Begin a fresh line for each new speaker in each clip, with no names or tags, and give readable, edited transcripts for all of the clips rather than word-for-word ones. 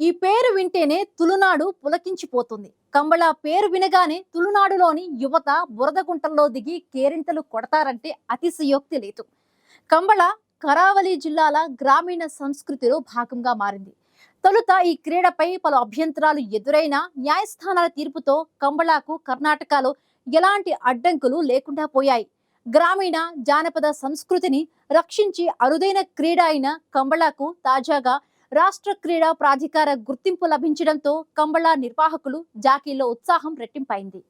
ఈ పేరు వింటేనే తులునాడు పులకించిపోతుంది. కంబళ పేరు వినగానే తులునాడులోని యువత బురద గుంటల్లో దిగి కేరింతలు కొడతారంటే అతిశయోక్తి లేదు. కంబళ కరావలి జిల్లాల గ్రామీణ సంస్కృతిలో భాగంగా మారింది. తొలుత ఈ క్రీడపై పలు అభ్యంతరాలు ఎదురైనా న్యాయస్థానాల తీర్పుతో కంబళకు కర్ణాటకలో ఎలాంటి అడ్డంకులు లేకుండా పోయాయి. గ్రామీణ జానపద సంస్కృతిని రక్షించి అరుదైన క్రీడ అయిన కంబళకు తాజాగా రాష్ట్ర క్రీడా ప్రాధికార గుర్తింపు లభించడంతో కంబళ నిర్వాహకులు జాకీల్లో ఉత్సాహం రెట్టింపైంది.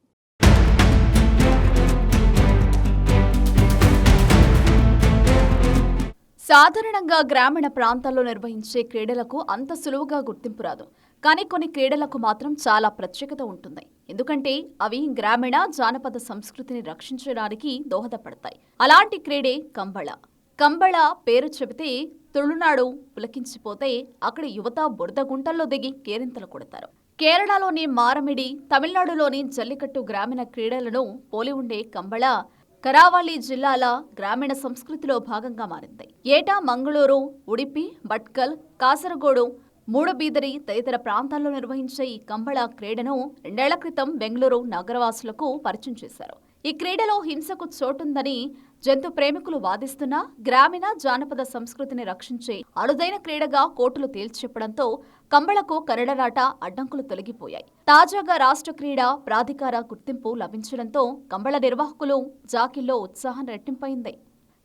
సాధారణంగా గ్రామీణ ప్రాంతాల్లో నిర్వహించే క్రీడలకు అంత సులువుగా గుర్తింపు రాదు. కానీ కొన్ని క్రీడలకు మాత్రం చాలా ప్రత్యేకత ఉంటుంది. ఎందుకంటే అవి గ్రామీణ జానపద సంస్కృతిని రక్షించడానికి దోహదపడతాయి. అలాంటి క్రీడే కంబళ. కంబళ పేరు చెబితే తుಳುనాడు పులకించిపోతే అక్కడి యువత బురద గుంటల్లో దిగి కేరింతలు కొడతారు. కేరళలోని మారమిడి, తమిళనాడులోని జల్లికట్టు గ్రామీణ క్రీడలను పోలి ఉండే కంబళ కరావలి జిల్లాల గ్రామీణ సంస్కృతిలో భాగంగా మారింది. ఏటా మంగళూరు, ఉడిపి, భట్కల్, కాసరగోడు, మూడబీదరి తదితర ప్రాంతాల్లో నిర్వహించే ఈ కంబళ క్రీడను 2 ఏళ్ల క్రితం బెంగళూరు నగరవాసులకు పరిచయం చేశారు. ఈ క్రీడలో హింసకు చోటుందని జంతు ప్రేమికులు వాదిస్తున్నా గ్రామీణ జానపద సంస్కృతిని రక్షించే అరుదైన క్రీడగా కోర్టులు తేల్చెప్పడంతో కంబళకు కరడరాట అడ్డంకులు తొలగిపోయాయి. తాజాగా రాష్ట్ర క్రీడా ప్రాధికార గుర్తింపు లభించడంతో కంబళ నిర్వాహకులు జాకీల్లో ఉత్సాహం రెట్టింపైంది.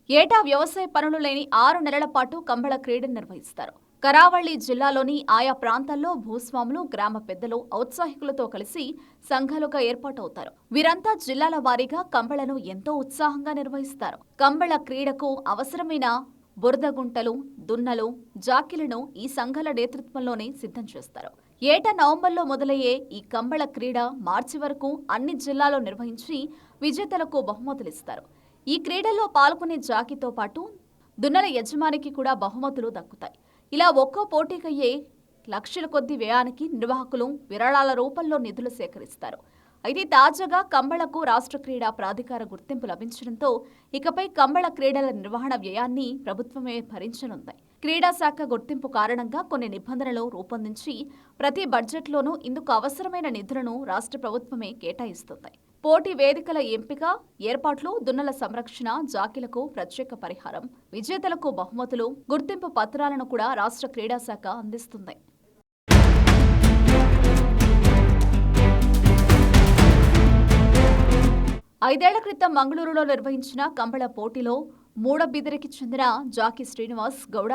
ఏటా వ్యవసాయ పనులు లేని 6 నెలల పాటు కంబళ క్రీడను నిర్వహిస్తారు. కరావళి జిల్లాలోని ఆయా ప్రాంతాల్లో భూస్వాములు, గ్రామ పెద్దలు ఔత్సాహికులతో కలిసి సంఘాలుగా ఏర్పాటవుతారు. వీరంతా జిల్లాల వారీగా కంబళను ఎంతో ఉత్సాహంగా నిర్వహిస్తారు. కంబళ క్రీడకు అవసరమైన బురద గుంటలు, దున్నలు, జాకీలను ఈ సంఘాల నేతృత్వంలోనే సిద్ధం చేస్తారు. ఏటా నవంబర్లో మొదలయ్యే ఈ కంబళ క్రీడ మార్చి వరకు అన్ని జిల్లాల్లో నిర్వహించి విజేతలకు బహుమతులిస్తారు. ఈ క్రీడల్లో పాల్గొనే జాకీతో పాటు దున్నల యజమానికి కూడా బహుమతులు దక్కుతాయి. ఇలా ఒక్కో పోటీకయ్యే లక్షల కొద్ది వ్యయానికి నిర్వాహకులు విరాళాల రూపంలో నిధులు సేకరిస్తారు. అయితే తాజాగా కంబళకు రాష్ట్ర క్రీడా ప్రాధికార గుర్తింపు లభించడంతో ఇకపై కంబళ క్రీడల నిర్వహణ వ్యయాన్ని ప్రభుత్వమే భరించనుంది. క్రీడా శాఖ గుర్తింపు కారణంగా కొన్ని నిబంధనలు రూపొందించి ప్రతి బడ్జెట్లోనూ ఇందుకు అవసరమైన నిధులను రాష్ట్ర ప్రభుత్వమే కేటాయిస్తుంది. పోటీ వేదికల ఎంపిక, ఏర్పాట్లు, దున్నల సంరక్షణ, జాకీలకు ప్రత్యేక పరిహారం, విజేతలకు బహుమతులు, గుర్తింపు పత్రాలను కూడా రాష్ట్ర క్రీడా శాఖ అందిస్తుంది. ఐదేళ్ల క్రితం మంగళూరులో నిర్వహించిన కంబళ పోటీలో మూడబిదిరికి చెందిన జాకీ శ్రీనివాస్ గౌడ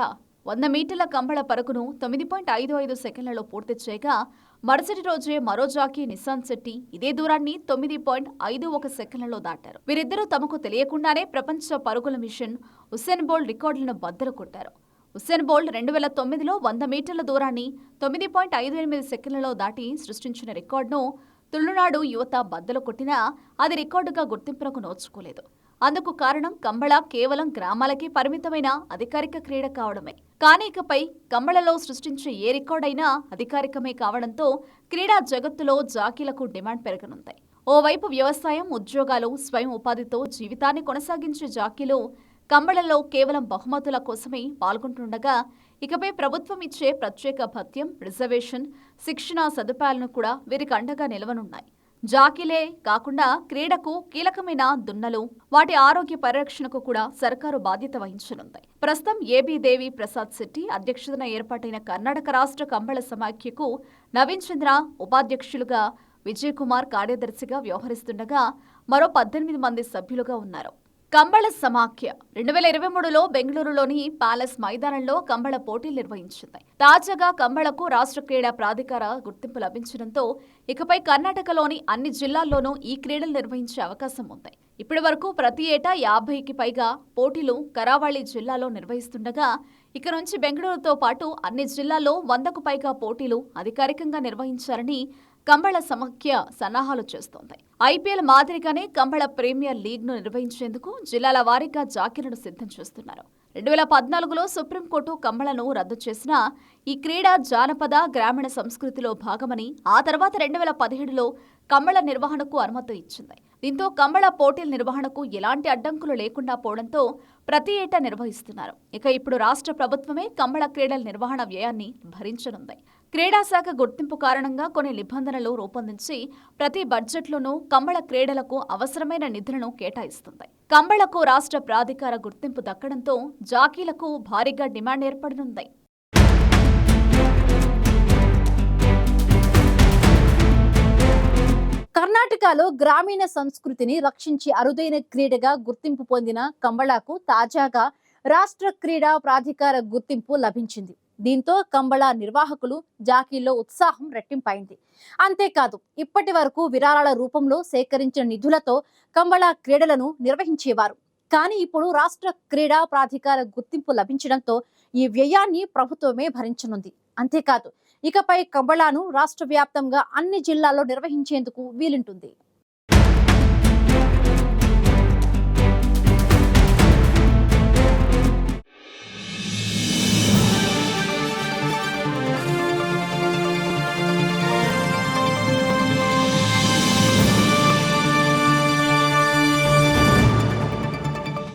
100 మీటర్ల కంబళ పరుగును 9.55 సెకండ్లలో పూర్తి చేయగా మరుసటి రోజే మరో జాకీ నిశాంత్ శెట్టి ఇదే దూరాన్ని 9.51 సెకండ్లలో దాటారు. వీరిద్దరూ తమకు తెలియకుండానే ప్రపంచ పరుగుల మిషన్ ఉసేన్ బోల్ట్ రికార్డులను బద్దలు కొట్టారు. ఉసేన్ బోల్ట్ 2009లో 100 మీటర్ల దూరాన్ని 9.58 సెకండ్లలో దాటి సృష్టించిన రికార్డును తుಳುనాడు యువత బద్దలు కొట్టినా అది రికార్డుగా గుర్తింపునకు నోచుకోలేదు. అందుకు కారణం కంబళ కేవలం గ్రామాలకే పరిమితమైన అధికారిక క్రీడ కావడమే. కానీ ఇకపై కంబళలో సృష్టించే ఏ రికార్డైనా అధికారికమే కావడంతో క్రీడా జగత్తులో జాకీలకు డిమాండ్ పెరగనుంది. ఓవైపు వ్యవసాయం, ఉద్యోగాలు, స్వయం ఉపాధితో జీవితాన్ని కొనసాగించే జాకీలు కంబళలో కేవలం బహుమతుల కోసమే పాల్గొంటుండగా ఇకపై ప్రభుత్వం ఇచ్చే ప్రత్యేక భత్యం, రిజర్వేషన్, శిక్షణ సదుపాయాలను కూడా వీరికి అండగా నిలవనున్నాయి. జాకీలే కాకుండా క్రీడకు కీలకమైన దున్నలు, వాటి ఆరోగ్య పరిరక్షణకు కూడా సర్కారు బాధ్యత వహించనుంది. ప్రస్తుతం ఏబీ దేవి ప్రసాద్ శెట్టి అధ్యక్షతన ఏర్పాటైన కర్ణాటక రాష్ట్ర కంబళ సమాఖ్యకు నవీన్ చంద్ర ఉపాధ్యక్షులుగా, విజయ్ కుమార్ కార్యదర్శిగా వ్యవహరిస్తుండగా మరో 18 మంది సభ్యులుగా ఉన్నారు. కంబళ సమాఖ్య 2023లో బెంగళూరులోని ప్యాలెస్ మైదానంలో కంబళ పోటీలు నిర్వహించింది. తాజాగా కంబళకు రాష్ట్ర క్రీడా ప్రాధికార గుర్తింపు లభించడంతో ఇకపై కర్ణాటకలోని అన్ని జిల్లాల్లోనూ ఈ క్రీడలు నిర్వహించే అవకాశం ఉంది. ఇప్పటి వరకు ప్రతి ఏటా 50కి పైగా పోటీలు కరావళి జిల్లాలో నిర్వహిస్తుండగా ఇక నుంచి బెంగళూరుతో పాటు అన్ని జిల్లాల్లో 100కు పైగా పోటీలు అధికారికంగా నిర్వహించాలని కంబళ సమాఖ్య సన్నాహాలు చేస్తోంది. ఐపీఎల్ మాదిరిగానే కంబళ ప్రీమియర్ లీగ్ను నిర్వహించేందుకు జిల్లాల వారీగా జాకీలను సిద్ధం చేస్తున్నారు. 2014లో సుప్రీంకోర్టు కంబళను రద్దు చేసిన ఈ క్రీడ జానపద గ్రామీణ సంస్కృతిలో భాగమని, ఆ తర్వాత 2017లో కంబళ నిర్వహణకు అనుమతి ఇచ్చింది. దీంతో కంబళ పోటీల నిర్వహణకు ఎలాంటి అడ్డంకులు లేకుండా పోవడంతో ప్రతి ఏటా నిర్వహిస్తున్నారు. ఇక ఇప్పుడు రాష్ట్ర ప్రభుత్వమే కంబళ క్రీడల నిర్వహణ వ్యయాన్ని భరించనుంది. క్రీడా శాఖ గుర్తింపు కారణంగా కొన్ని నిబంధనలు రూపొందించి ప్రతి బడ్జెట్లోనూ కంబళ క్రీడలకు అవసరమైన నిధులను కేటాయిస్తుంది. కంబళకు రాష్ట్ర ప్రాధికార గుర్తింపు దక్కడంతో జాకీలకు భారీగా డిమాండ్ ఏర్పడనుంది.
కర్ణాటకలో గ్రామీణ సంస్కృతిని రక్షించి అరుదైన క్రీడగా గుర్తింపు పొందిన కంబళకు తాజాగా రాష్ట్ర క్రీడా ప్రాధికార గుర్తింపు లభించింది. దీంతో కంబళ నిర్వాహకులు జాకీల్లో ఉత్సాహం రెట్టింపైంది. అంతేకాదు, ఇప్పటి వరకు విరాళాల రూపంలో సేకరించిన నిధులతో కంబళ క్రీడలను నిర్వహించేవారు. కానీ ఇప్పుడు రాష్ట్ర క్రీడా ప్రాధికార గుర్తింపు లభించడంతో ఈ వ్యయాన్ని ప్రభుత్వమే భరించనుంది. అంతేకాదు, ఇకపై కంబళాను రాష్ట్ర వ్యాప్తంగా అన్ని జిల్లాల్లో నిర్వహించేందుకు వీలుంటుంది.